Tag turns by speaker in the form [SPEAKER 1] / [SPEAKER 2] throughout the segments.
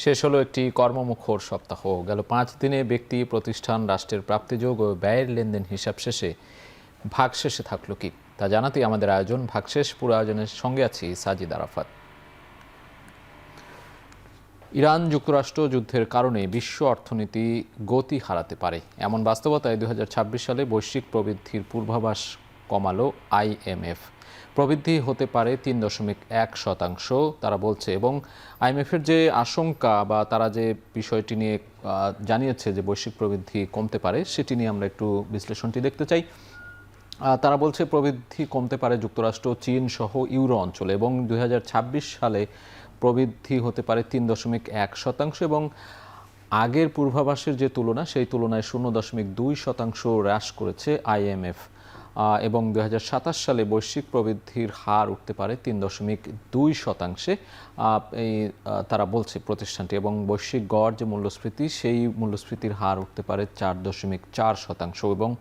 [SPEAKER 1] শেষ হলো একটি কর্মমুখর সপ্তাহ। গেল 5 দিনে ব্যক্তি, প্রতিষ্ঠান, রাষ্ট্রের প্রাপ্তিযোগ ও ব্যয়ের লেনদেন হিসাব শেষে ভাগশেষে থাকলো কি, তা জানাতেই আমাদের আয়োজন ভাগশেষ। পুরো আয়োজনের সঙ্গে আছি সাজিদ আরাফাত। ইরান যুক্তরাষ্ট্র যুদ্ধের কারণে বিশ্ব অর্থনীতি গতি হারাতে পারে, এমন বাস্তবতায় 2026 সালে বৈশ্বিক প্রবৃদ্ধির পূর্বাভাস কমালো IMF। প্রবৃদ্ধি হতে পারে 3.1% তারা বলছে, এবং IMF-এর যে আশঙ্কা বা তারা যে বিষয়টি নিয়ে জানিয়েছে যে বৈশ্বিক প্রবৃদ্ধি কমতে পারে, সেটি নিয়ে আমরা একটু বিশ্লেষণটি দেখতে চাই। তারা বলছে প্রবৃদ্ধি কমতে পারে যুক্তরাষ্ট্র, চীন সহ ইউরো অঞ্চলে, এবং 2026 সালে প্রবৃদ্ধি হতে পারে 3.1%, এবং আগের পূর্বাভাসের যে তুলনা, সেই তুলনায় 0.2% হ্রাস করেছে IMF। এবং 2027 সালে বৈশ্বিক প্রবৃদ্ধির হার উঠতে পারে 3.2%। এই তারা বলছে প্রতিষ্ঠানটি, এবং বৈশ্বিক গড় যে মূল্যস্ফীতি, সেই মূল্যস্ফীতির হার উঠতে পারে 4.4%। এবং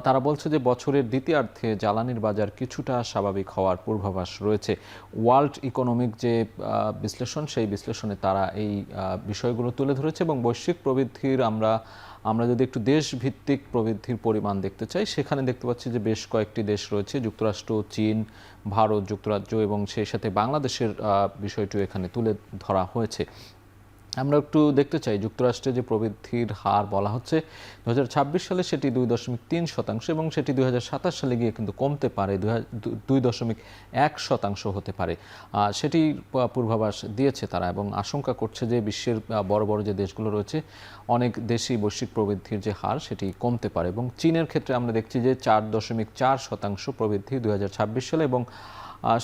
[SPEAKER 1] তারা বলছে যে বছরের দ্বিতীয়ার্ধে জ্বালানির বাজার কিছুটা স্বাভাবিক হওয়ার পূর্বাভাস রয়েছে। ওয়ার্ল্ড ইকোনমিক যে বিশ্লেষণ, সেই বিশ্লেষণে তারা এই বিষয়গুলো তুলে ধরেছে। এবং বৈশ্বিক প্রবৃদ্ধির আমরা যদি একটু দেশভিত্তিক প্রবৃদ্ধির পরিমাণ দেখতে চাই, সেখানে দেখতে পাচ্ছি যে বেশ কয়েকটি দেশ রয়েছে, যুক্তরাষ্ট্র, চীন, ভারত, যুক্তরাজ্য, এবং সেই সাথে বাংলাদেশের বিষয়টিও এখানে তুলে ধরা হয়েছে। আমরা একটু দেখতে চাই যুক্তরাষ্ট্রে যে প্রবৃদ্ধির হার বলা হচ্ছে 2026 সালে সেটি 2.3%, এবং সেটি 2027 সালে গিয়ে কিন্তু কমতে পারে, 2.1% হতে পারে, সেটি পূর্বাভাস দিয়েছে তারা। এবং আশঙ্কা করছে যে বিশ্বের বড় বড় যে দেশগুলো রয়েছে, অনেক দেশই বৈশ্বিক প্রবৃদ্ধির যে হার, সেটি কমতে পারে। এবং চীনের ক্ষেত্রে আমরা দেখছি যে 4.4% প্রবৃদ্ধি 2026 সালে, এবং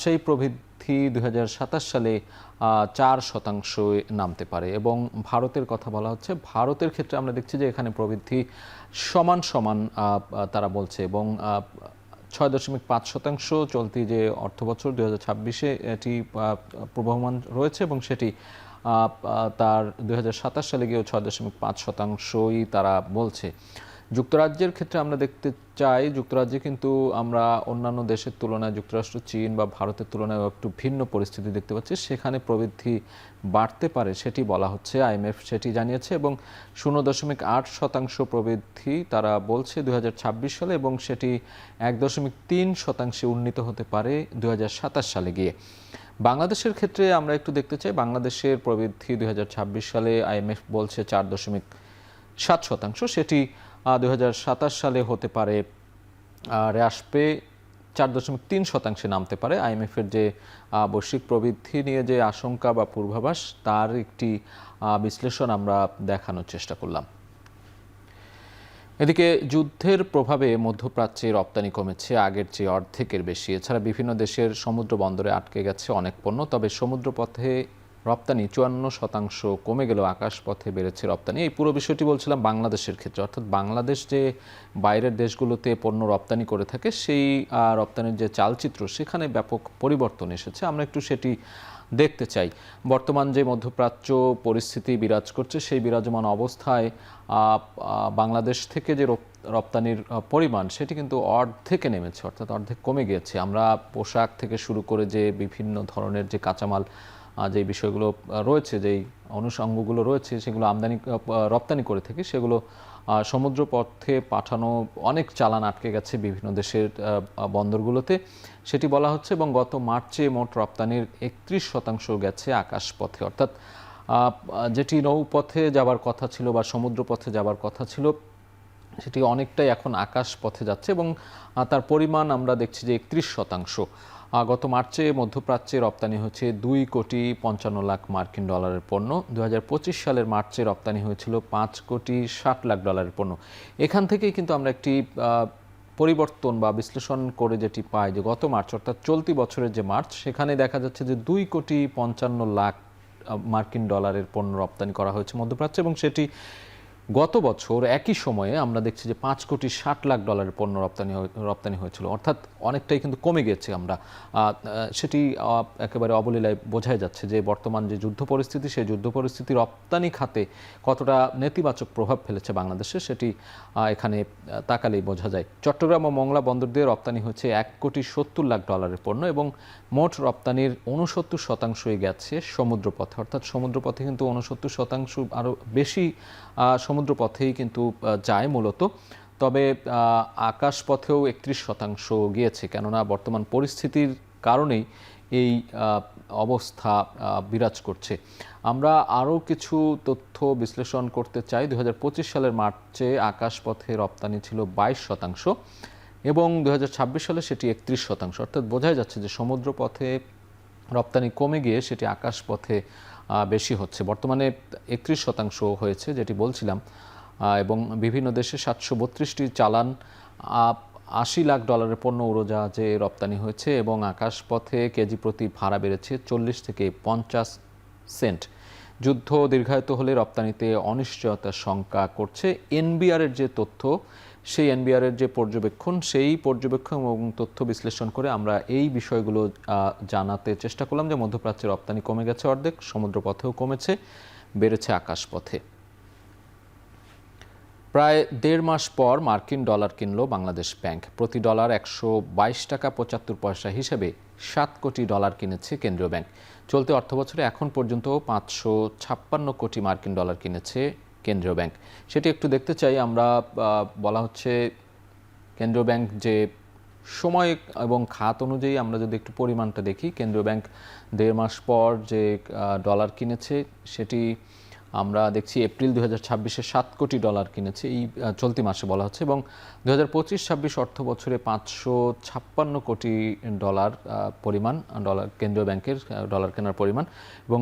[SPEAKER 1] সেই প্রবৃদ্ধি 2027 সালে 4% নামতে পারে। এবং ভারতের কথা বলা হচ্ছে, ভারতের ক্ষেত্রে আমরা দেখছি যে এখানে প্রবৃদ্ধি সমান সমান তারা বলছে, এবং 6.5% চলতি যে অর্থবছর 2026-এ এটি পূর্বানুমান রয়েছে, এবং সেটি তার 2027 সালে গিয়েও 6.5%ই তারা বলছে। যুক্তরাজ্যের ক্ষেত্রে আমরা দেখতে চাই, যুক্তরাজ্যে কিন্তু আমরা অন্যান্য দেশের তুলনায়, যুক্তরাষ্ট্র, চীন বা ভারতের তুলনায় একটু ভিন্ন পরিস্থিতি দেখতে পাচ্ছি। সেখানে প্রবৃদ্ধি বাড়তে পারে সেটি বলা হচ্ছে, IMF সেটি জানিয়েছে, এবং 0.8% প্রবৃদ্ধি তারা বলছে 2026 সালে, এবং সেটি 1.3% উন্নীত হতে পারে 2027 সালে গিয়ে। বাংলাদেশের ক্ষেত্রে আমরা একটু দেখতে চাই, বাংলাদেশের প্রবৃদ্ধি 2026 সালে IMF বলছে 4.7%, সেটি 2027 সালে হতে পারে হ্রাস পেয়ে 4.3% নামতে পারে। IMF-এর যে বৈশ্বিক প্রবৃদ্ধি নিয়ে যে আশঙ্কা বা পূর্বাভাস, তার একটি বিশ্লেষণ আমরা দেখানোর চেষ্টা করলাম। এদিকে যুদ্ধের প্রভাবে মধ্যপ্রাচ্যে রপ্তানি কমেছে আগের চেয়ে অর্ধেকের বেশি। এছাড়া বিভিন্ন দেশের সমুদ্র বন্দরে আটকে গেছে অনেক পণ্য। তবে সমুদ্রপথে রপ্তানি 54% কমে গেলেও আকাশপথে বেড়েছে রপ্তানি। এই পুরো বিষয়টি বলছিলাম বাংলাদেশের ক্ষেত্রে, অর্থাৎ বাংলাদেশ যে বাইরের দেশগুলোতে পণ্য রপ্তানি করে থাকে, সেই রপ্তানির যে চালচিত্র, সেখানে ব্যাপক পরিবর্তন এসেছে। আমরা একটু সেটি দেখতে চাই। বর্তমান যে মধ্যপ্রাচ্য পরিস্থিতি বিরাজ করছে, সেই বিরাজমান অবস্থায় বাংলাদেশ থেকে যে রপ্তানির পরিমাণ, সেটি কিন্তু অর্ধেকে নেমেছে, অর্থাৎ অর্ধেক কমে গিয়েছে। আমরা পোশাক থেকে শুরু করে যে বিভিন্ন ধরনের যে কাঁচামাল, যে বিষয়গুলো রয়েছে, যেই অনুষঙ্গগুলো রয়েছে, সেগুলো রপ্তানি করে থাকি, সেগুলো সমুদ্রপথে পাঠানো অনেক চালান আটকে গেছে বিভিন্ন দেশের বন্দরগুলোতে, সেটি বলা হচ্ছে। এবং গত মার্চে মোট রপ্তানির 31% গেছে আকাশপথে, অর্থাৎ যেটি নৌপথে যাবার কথা ছিল বা সমুদ্রপথে যাবার কথা ছিল, সেটি অনেকটাই এখন আকাশপথে যাচ্ছে, এবং তার পরিমাণ আমরা দেখছি যে 31%। গত মার্চে মধ্যপ্রাচ্যে রপ্তানি হয়েছে $2.55 কোটি পণ্য। 2025 সালের মার্চে রপ্তানি হয়েছিল $5.60 কোটি পণ্য। এখান থেকেই কিন্তু আমরা একটি পরিবর্তন বা বিশ্লেষণ করে যেটি পাই, যে গত মার্চ, অর্থাৎ চলতি বছরের যে মার্চ, সেখানে দেখা যাচ্ছে যে $2.55 কোটি পণ্য রপ্তানি করা হয়েছে মধ্যপ্রাচ্যে, এবং সেটি গত বছর একই সময়ে আমরা দেখছি যে 5,60,00,000 ডলারের পণ্য রপ্তানি হয়েছিল, অর্থাৎ অনেকটাই কিন্তু কমে গেছে। আমরা সেটি একেবারে অবলীলায় বোঝাই যাচ্ছে যে বর্তমান যে যুদ্ধ পরিস্থিতি, সেই যুদ্ধ পরিস্থিতি রপ্তানি খাতে কতটা নেতিবাচক প্রভাব ফেলেছে বাংলাদেশে, সেটি এখানে তাকালেই বোঝা যায়। চট্টগ্রাম ও মংলা বন্দর দিয়ে রপ্তানি হয়েছে 1,70,00,000 ডলারের পণ্য এবং মোট রপ্তানির 69%ই গেছে সমুদ্রপথে, অর্থাৎ সমুদ্রপথে কিন্তু 69%, আরও বেশি সমুদ্রপথেই কিন্তু যায় মূলত। তবে আকাশপথেও 31% গিয়েছে, কেননা বর্তমান পরিস্থিতির কারণেই এই অবস্থা বিরাজ করছে। আমরা আরও কিছু তথ্য বিশ্লেষণ করতে চাই। 2025 সালের মার্চে আকাশপথে রপ্তানি ছিল 22% এবং 2026 সালে সেটি 31%, অর্থাৎ বোঝাই যাচ্ছে যে সমুদ্রপথে রপ্তানি কমে গিয়ে সেটি আকাশপথে বেশি হচ্ছে। বর্তমানে 31% হয়েছে, যেটি বলছিলাম, এবং বিভিন্ন দেশে 732টি চালান, 80 লাখ ডলারের পণ্য উড়োজাহাজে রপ্তানি হয়েছে এবং আকাশপথে কেজি প্রতি ভাড়া বেড়েছে 40 থেকে 50 সেন্ট। যুদ্ধ দীর্ঘায়িত হলে রপ্তানিতে অনিশ্চয়তার শঙ্কা করছে। এনবিআরের যে তথ্য, সেই এনবিআরের যে পর্যবেক্ষণ, সেই পর্যবেক্ষণ এবং তথ্য বিশ্লেষণ করে আমরা এই বিষয়গুলো জানাতে চেষ্টা করলাম যে মধ্যপ্রাচ্যে রপ্তানি কমে গেছে অর্ধেক, সমুদ্রপথেও কমেছে, বেড়েছে আকাশপথে। প্রায় 1.5 মাস পর মার্কিন ডলার কিনল বাংলাদেশ ব্যাংক। প্রতি ডলার 122 টাকা 75 পয়সা হিসেবে 7 কোটি ডলার কিনেছে কেন্দ্রীয় ব্যাংক। চলতি অর্থবছরে এখন পর্যন্ত 556 কোটি মার্কিন ডলার কিনেছে কেন্দ্রীয় ব্যাংক। সেটি একটু দেখতে চাই আমরা। বলা হচ্ছে কেন্দ্রীয় ব্যাংক যে সময় এবং খাত অনুযায়ী আমরা যদি একটু পরিমাণটা দেখি, কেন্দ্রীয় ব্যাংক 1.5 মাস পর যে ডলার কিনেছে সেটি আমরা দেখছি এপ্রিল 2026-এ 7 কোটি ডলার কিনেছে, এই চলতি মাসে বলা হচ্ছে, এবং 2025-26 অর্থ বছরে 556 কোটি ডলার পরিমাণ ডলার কেন্দ্রীয় ব্যাংকের ডলার কেনার পরিমাণ। এবং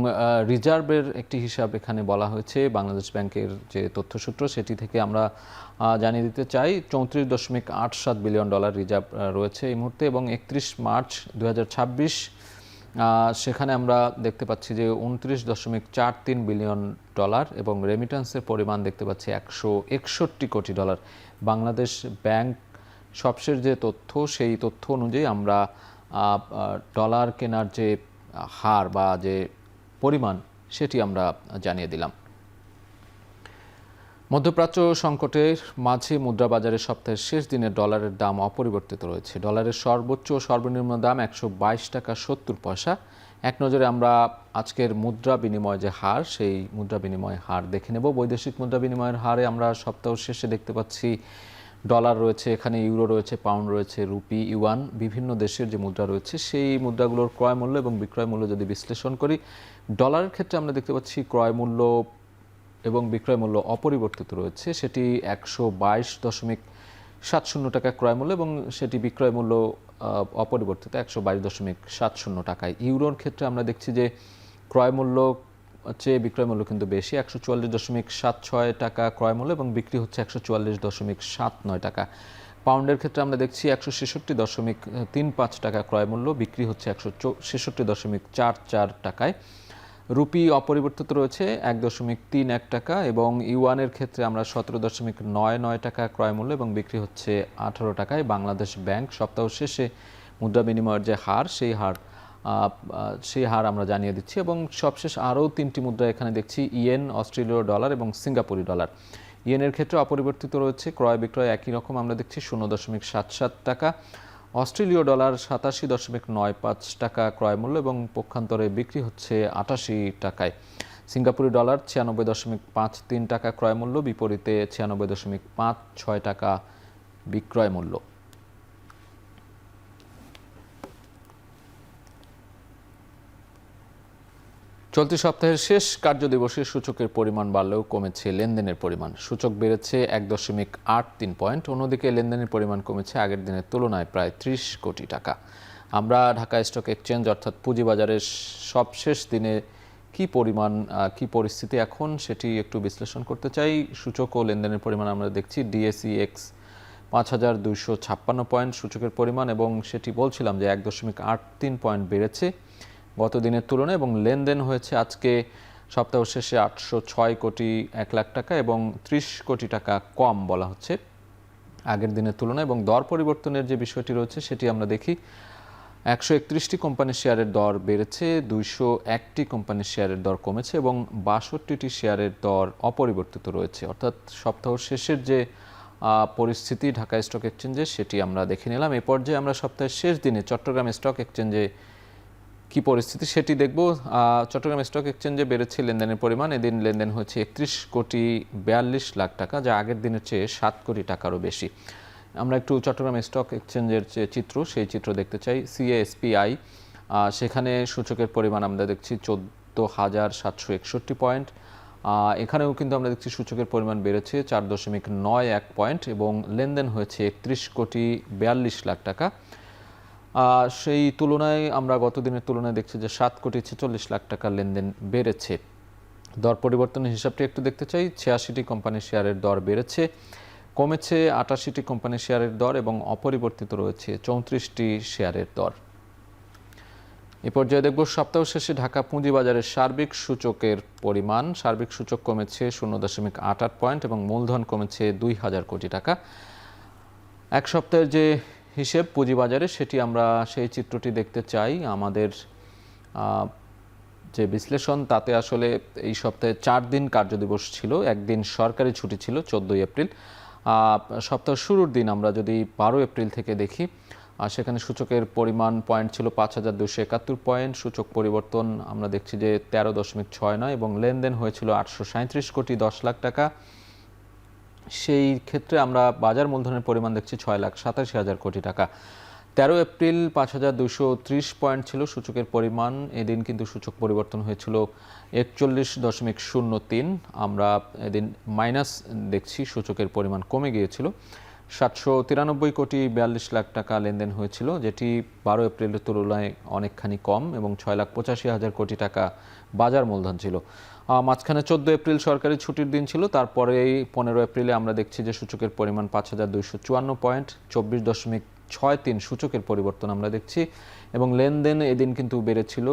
[SPEAKER 1] রিজার্ভের একটি হিসাব এখানে বলা হয়েছে বাংলাদেশ ব্যাংকের যে তথ্যসূত্র, সেটি থেকে আমরা জানিয়ে দিতে চাই 34.87 বিলিয়ন ডলার রিজার্ভ রয়েছে এই মুহূর্তে। এবং 31 মার্চ 2026 সেখানে আমরা দেখতে পাচ্ছি যে 29.43 বিলিয়ন ডলার এবং রেমিটেন্সের পরিমাণ দেখতে পাচ্ছি 161 কোটি ডলার। বাংলাদেশ ব্যাংক সবশেষ যে তথ্য, সেই তথ্য অনুযায়ী আমরা ডলার কেনার যে হার বা যে পরিমাণ, সেটি আমরা জানিয়ে দিলাম। মধ্যপ্রাচ্য সংকটের মাঝে মুদ্রাবাজারে সপ্তাহের শেষ দিনে ডলারের দাম অপরিবর্তিত রয়েছে। ডলারের সর্বোচ্চ ও সর্বনিম্ন দাম 122 টাকা 70 পয়সা। এক নজরে আমরা আজকের মুদ্রা বিনিময় যে হার, সেই মুদ্রা বিনিময় হার দেখে নেব। বৈদেশিক মুদ্রা বিনিময়ের হারে আমরা সপ্তাহ শেষে দেখতে পাচ্ছি ডলার রয়েছে, এখানে ইউরো রয়েছে, পাউন্ড রয়েছে, রুপি, ইউয়ান, বিভিন্ন দেশের যে মুদ্রা রয়েছে সেই মুদ্রাগুলোর ক্রয় মূল্য এবং বিক্রয় মূল্য যদি বিশ্লেষণ করি, ডলারের ক্ষেত্রে আমরা দেখতে পাচ্ছি ক্রয় মূল্য এবং বিক্রয় মূল্য অপরিবর্তিত রয়েছে। সেটি 122.70 টাকা ক্রয় মূল্য এবং সেটি বিক্রয় মূল্য অপরিবর্তিত 122.70 টাকায়। ইউরোর ক্ষেত্রে আমরা দেখছি যে ক্রয় মূল্য চেয়ে বিক্রয় মূল্য কিন্তু বেশি, 144.76 টাকা ক্রয় মূল্য এবং বিক্রি হচ্ছে 144.79 টাকা। পাউন্ডের ক্ষেত্রে আমরা দেখছি 166.35 টাকা ক্রয় মূল্য, বিক্রি হচ্ছে 166.44 টাকায়। রুপি অপরিবর্তিত রয়েছে 1.31 টাকা এবং ইউয়ানের ক্ষেত্রে আমরা 17.99 টাকা ক্রয় মূল্য এবং বিক্রি হচ্ছে 18 টাকায়। বাংলাদেশ ব্যাংক সপ্তাহ শেষে মুদ্রা বিনিময়ের যে হার, সেই হার আমরা জানিয়ে দিচ্ছি। এবং সবশেষ আরও 3টি মুদ্রা এখানে দেখছি, ইয়েন, অস্ট্রেলীয় ডলার এবং সিঙ্গাপুরি ডলার। ইয়েনের ক্ষেত্রে অপরিবর্তিত রয়েছে, ক্রয় বিক্রয় একই রকম আমরা দেখছি 0.77 টাকা। অস্ট্রেলীয় ডলার 87.95 টাকা ক্রয় মূল্য এবং পক্ষান্তরে বিক্রি হচ্ছে 88 টাকায়। সিঙ্গাপুরি ডলার 96.53 টাকা ক্রয় মূল্য, বিপরীতে 96.56 টাকা বিক্রয় মূল্য। চলতি সপ্তাহের শেষ কার্যদিবসে সূচকের পরিমাণ বাড়লেও কমেছে লেনদেনের পরিমাণ। সূচক বেড়েছে 1.83 পয়েন্ট, অন্যদিকে লেনদেনের পরিমাণ কমেছে আগের দিনের তুলনায় প্রায় 30 কোটি টাকা। আমরা ঢাকা স্টক এক্সচেঞ্জ অর্থাৎ পুঁজিবাজারের সবশেষ দিনে কি পরিস্থিতি এখন, সেটি একটু বিশ্লেষণ করতে চাই। সূচক ও লেনদেনের পরিমাণ আমরা দেখছি ডিএসইএক্স 5256 পয়েন্ট সূচকের পরিমাণ এবং সেটি বলছিলাম যে 1.83 পয়েন্ট বেড়েছে গত দিনের তুলনায় এবং লেনদেন হয়েছে আজকে সপ্তাহ শেষে 806 কোটি 1 লাখ টাকা এবং 30 কোটি টাকা কম বলা হচ্ছে আগের দিনের তুলনায়। এবং দর পরিবর্তনের যে বিষয়টি রয়েছে সেটি আমরা দেখি। 131টি কোম্পানির শেয়ারের দর বেড়েছে, 201টি কোম্পানির শেয়ারের দর কমেছে এবং 62টি শেয়ারের দর অপরিবর্তিত রয়েছে। অর্থাৎ সপ্তাহ শেষের যে পরিস্থিতি ঢাকা স্টক এক্সচেঞ্জে সেটি আমরা দেখে নিলাম। এ পর্যায়ে আমরা সপ্তাহের শেষ দিনে চট্টগ্রাম স্টক এক্সচেঞ্জে কি পরিস্থিতি সেটি দেখব। চট্টগ্রাম স্টক এক্সচেঞ্জে বেড়েছে লেনদেনের পরিমাণ। এদিন লেনদেন হয়েছে 31 কোটি 42 লাখ টাকা, যা আগের দিনের চেয়ে 7 কোটি টাকারও বেশি। আমরা একটু চট্টগ্রাম স্টক এক্সচেঞ্জের যে চিত্র সেই চিত্র দেখতে চাই। সিএএসপিআই, সেখানে সূচকের পরিমাণ আমরা দেখছি 14,761 পয়েন্ট। এখানেও কিন্তু আমরা দেখছি সূচকের পরিমাণ বেড়েছে 4.91 পয়েন্ট এবং লেনদেন হয়েছে 31 কোটি 42 লাখ টাকা। সেই তুলনায় আমরা গত দিনের তুলনায় দেখছি যে 7 কোটি 46 লাখ টাকার লেনদেন বেড়েছে। দর পরিবর্তনের হিসাবটি একটু দেখতে চাই। 86টি কোম্পানির শেয়ারের দর বেড়েছে, কমেছে 88টি কোম্পানির শেয়ারের দর এবং অপরিবর্তিত রয়েছে 34টি শেয়ারের দর। এ পর্যায়ে দেখব সপ্তাহ শেষে ঢাকা পুঁজিবাজারের সার্বিক সূচকের পরিমাণ। সার্বিক সূচক কমেছে 0.88 পয়েন্ট এবং মূলধন কমেছে 2,000 কোটি টাকা। এক সপ্তাহের যে হিসেব পুঁজিবাজারে সেটি আমরা সেই চিত্রটি দেখতে চাই। আমাদের যে বিশ্লেষণ তাতে আসলে এই সপ্তাহে 4 দিন কার্যদিবস ছিল, একদিন সরকারি ছুটি ছিল 14 এপ্রিল। সপ্তাহ শুরুর দিন আমরা যদি 12 এপ্রিল থেকে দেখি, সেখানে সূচকের পরিমাণ পয়েন্ট ছিল 5,271 পয়েন্ট। সূচক পরিবর্তন আমরা দেখছি যে 13.69 এবং লেনদেন হয়েছিল 837 কোটি 10 লাখ টাকা। সেই ক্ষেত্রে আমরা বাজার মূলধনের পরিমাণ দেখছি 6,87,000 কোটি টাকা। 13 এপ্রিল 5,230 পয়েন্ট ছিল সূচকের পরিমাণ। এদিন কিন্তু সূচক পরিবর্তন হয়েছিল 41.03। আমরা এদিন মাইনাস দেখছি, সূচকের পরিমাণ কমে গিয়েছিল। 793 কোটি 42 লাখ টাকা লেনদেন হয়েছিল, যেটি 12 এপ্রিলের তুলনায় অনেকখানি কম এবং 6,85,000 কোটি টাকা বাজার মূলধন ছিল। মাঝখানে 14 এপ্রিল সরকারি ছুটির দিন ছিল, তারপরেই 15 এপ্রিলে আমরা দেখছি যে সূচকের পরিমাণ 5,254 পয়েন্ট, 24.63 সূচকের পরিবর্তন আমরা দেখছি এবং লেনদেন এদিন কিন্তু বেড়েছিল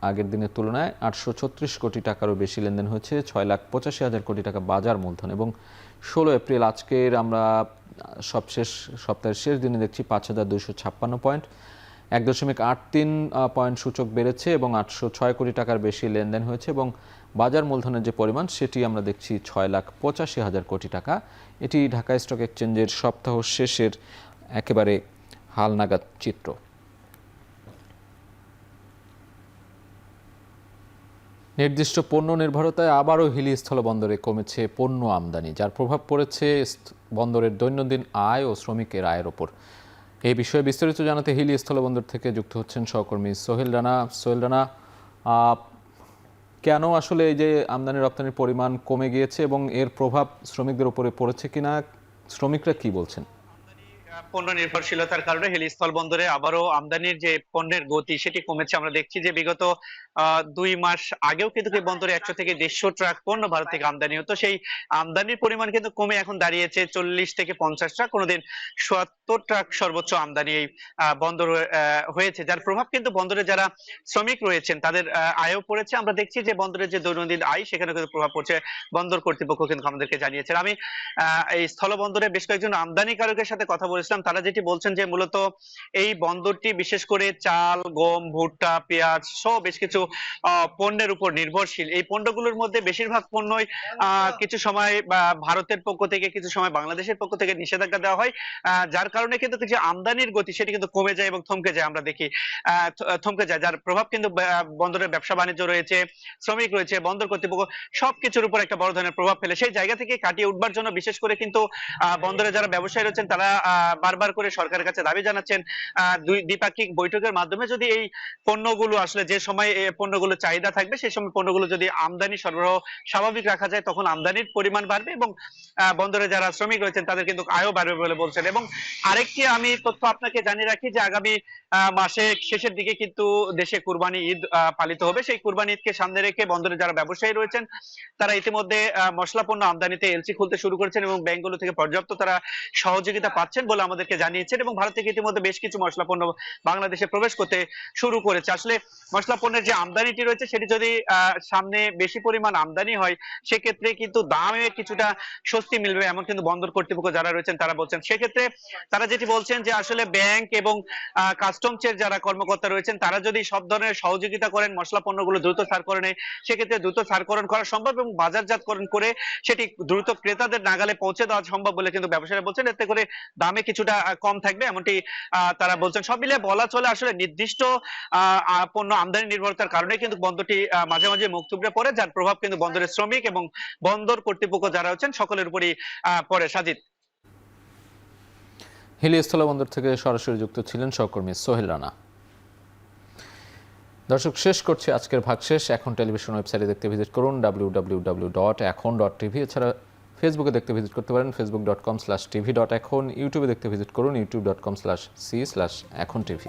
[SPEAKER 1] আগের দিনের তুলনায়। 836 কোটি টাকারও বেশি লেনদেন হয়েছে, 6,85,000 কোটি টাকা বাজার মূলধন। এবং 16 এপ্রিল আজকের আমরা সপ্তাহের শেষ দিনে দেখছি 5,256 পয়েন্ট, 1.83 পয়েন্ট সূচক বেড়েছে এবং 806 কোটি টাকার বেশি লেনদেন হয়েছে এবং বাজার মূলধনের যে পরিমাণ সেটি আমরা দেখছি 6,85,000 কোটি টাকা। এটি ঢাকা স্টক এক্সচেঞ্জের সপ্তাহ শেষের একেবারে হালনাগাদ চিত্র। নির্দিষ্ট পণ্য নির্ভরতায় আবারও হিলি স্থলবন্দরে কমেছে পণ্য আমদানি, যার প্রভাব পড়েছে বন্দরের দৈনন্দিন আয় ও শ্রমিকের আয়ের ওপর। এই বিষয়ে বিস্তারিত জানাতে হিলি স্থলবন্দর থেকে যুক্ত হচ্ছেন সহকর্মী সোহেল রানা। সোহেল রানা, কেন আসলে এই যে আমদানি রপ্তানির পরিমাণ কমে গিয়েছে এবং এর প্রভাব শ্রমিকদের উপরে পড়েছে কিনা, শ্রমিকরা কি বলছেন?
[SPEAKER 2] পণ্য নির্ভরশীলতার কারণে হিলি স্থলবন্দরে আবারও আমদানির যে পণ্যের গতি সেটি কমেছে। আমরা দেখছি যে বিগত 2 মাস আগেও কিন্তু এই বন্দরে 100 থেকে 150 ট্রাক পণ্য ভারত থেকে আমদানি হতো। সেই আমদানির পরিমাণ কিন্তু কমে এখন দাঁড়িয়েছে 40 থেকে 50 ট্রাক, কোনোদিন 70 ট্রাক সর্বোচ্চ আমদানি এই বন্দর হয়েছে, যার প্রভাব কিন্তু বন্দরে যারা শ্রমিক রয়েছেন তাদের আয়ও পড়েছে। আমরা দেখছি যে বন্দরের যে দৈনন্দিন আয় সেখানে কিন্তু প্রভাব পড়ছে, বন্দর কর্তৃপক্ষ কিন্তু আমাদেরকে জানিয়েছেন। আমি এই স্থলবন্দরে বেশ কয়েকজন আমদানিকারকের সাথে কথা বলেছিলাম, তারা যেটি বলছেন যে মূলত এই বন্দরটি বিশেষ করে চাল, গম, ভুট্টা, পেঁয়াজ সহ বেশ কিছু পণ্যের উপর নির্ভরশীল। এই পণ্যগুলোর মধ্যে বেশিরভাগ পণ্যই কিছু সময় ভারতের পক্ষ থেকে, কিছু সময় বাংলাদেশের পক্ষ থেকে নিষেধাজ্ঞা দেওয়া হয়, যার কারণে কিন্তু কিছু আমদানির গতি সেটি কিন্তু কমে যায় এবং থমকে যায়। আমরা দেখি থমকে যায়, যার প্রভাব কিন্তু বন্দরের ব্যবসা বাণিজ্য রয়েছে, শ্রমিক রয়েছে, বন্দর কর্তৃপক্ষ সবকিছুর উপর একটা বড় ধরনের প্রভাব ফেলে। সেই জায়গা থেকে কাটিয়ে উঠবার জন্য বিশেষ করে কিন্তু বন্দরে যারা ব্যবসায়ী রয়েছেন তারা বারবার করে সরকারের কাছে দাবি জানাচ্ছেন দ্বিপাক্ষিক বৈঠকের মাধ্যমে যদি এই পণ্যগুলো আসলে যে সময় পণ্যগুলো চাহিদা থাকবে সেই সময় পণ্যগুলো যদি আমদানি সরবরাহ স্বাভাবিক রাখা যায় তখন আমদানির পরিমাণ বাড়বে এবং বন্দরে যারা শ্রমিক রয়েছেন তাদের কিন্তু আয়ও বাড়বে বলে বলছেন। এবং আরেকটি আমি তথ্য আপনাকে জানিয়ে রাখি যে আগামী মাসে শেষের দিকে কিন্তু দেশে কুরবানি ঈদ পালিত হবে। সেই কুরবানি ঈদকে সামনে রেখে বন্দরে যারা ব্যবসায়ী রয়েছেন তারা ইতিমধ্যে মশলা পণ্য আমদানিতে এলসি খুলতে শুরু করেছেন এবং ব্যাংকগুলো থেকে পর্যাপ্ত তারা সহযোগিতা পাচ্ছেন বলে বলে আমাদেরকে জানিয়েছেন, এবং ভারত থেকে ইতিমধ্যে বেশ কিছু মশলা পণ্য বাংলাদেশে প্রবেশ করতে শুরু করেছে। আসলে মশলা পণ্যের যে আমদানিটি রয়েছে সেটি যদি সামনে বেশি পরিমাণ আমদানি হয়, সেক্ষেত্রে কিন্তু দামে কিছুটা স্বস্তি মিলবে, এমন কিন্তু বন্দর কর্তৃপক্ষ যারা রয়েছেন তারা বলছেন। সেক্ষেত্রে তারা যেটি বলছেন যে আসলে ব্যাংক এবং কাস্টমসের যারা কর্মকর্তা রয়েছেন তারা যদি সব ধরনের সহযোগিতা করেন মশলা পণ্যগুলো দ্রুত ছাড়করণে, সেক্ষেত্রে দ্রুত ছাড়করণ করা সম্ভব এবং বাজারজাতকরণ করে সেটি দ্রুত ক্রেতাদের নাগালে পৌঁছে দেওয়া সম্ভব বলে কিন্তু ব্যবসায়ীরা বলছেন। এতে করে দামে কিছুটা কম থাকবে, এমনটি তারা বলছেন। সব মিলিয়ে বলা চলে আসলে নির্দিষ্ট পণ্য আমদানি নির্ভরতার কারণে কিন্তু বন্দরটি মাঝে মাঝে মুখ থুবড়ে পড়ে, যার প্রভাব কিন্তু বন্দরের শ্রমিক এবং বন্দর কর্তৃপক্ষ যারা আছেন সকলের উপরই পড়ে। সাজিদ।
[SPEAKER 1] হিলি স্থলবন্দর থেকে সরাসরি যুক্ত ছিলেন সহকর্মী সোহেল রানা। দর্শক, শেষ করছি আজকের ভাগশেষ। এখন টেলিভিশন ওয়েবসাইটে দেখতে ভিজিট করুন www.ekhon.tv। এছাড়া ফেসবুকে দেখতে ভিজিট করতে পারেন facebook.com/tv.ekhon। ইউটিউবে দেখতে ভিজিট করুন youtube.com/c/ekhon tv।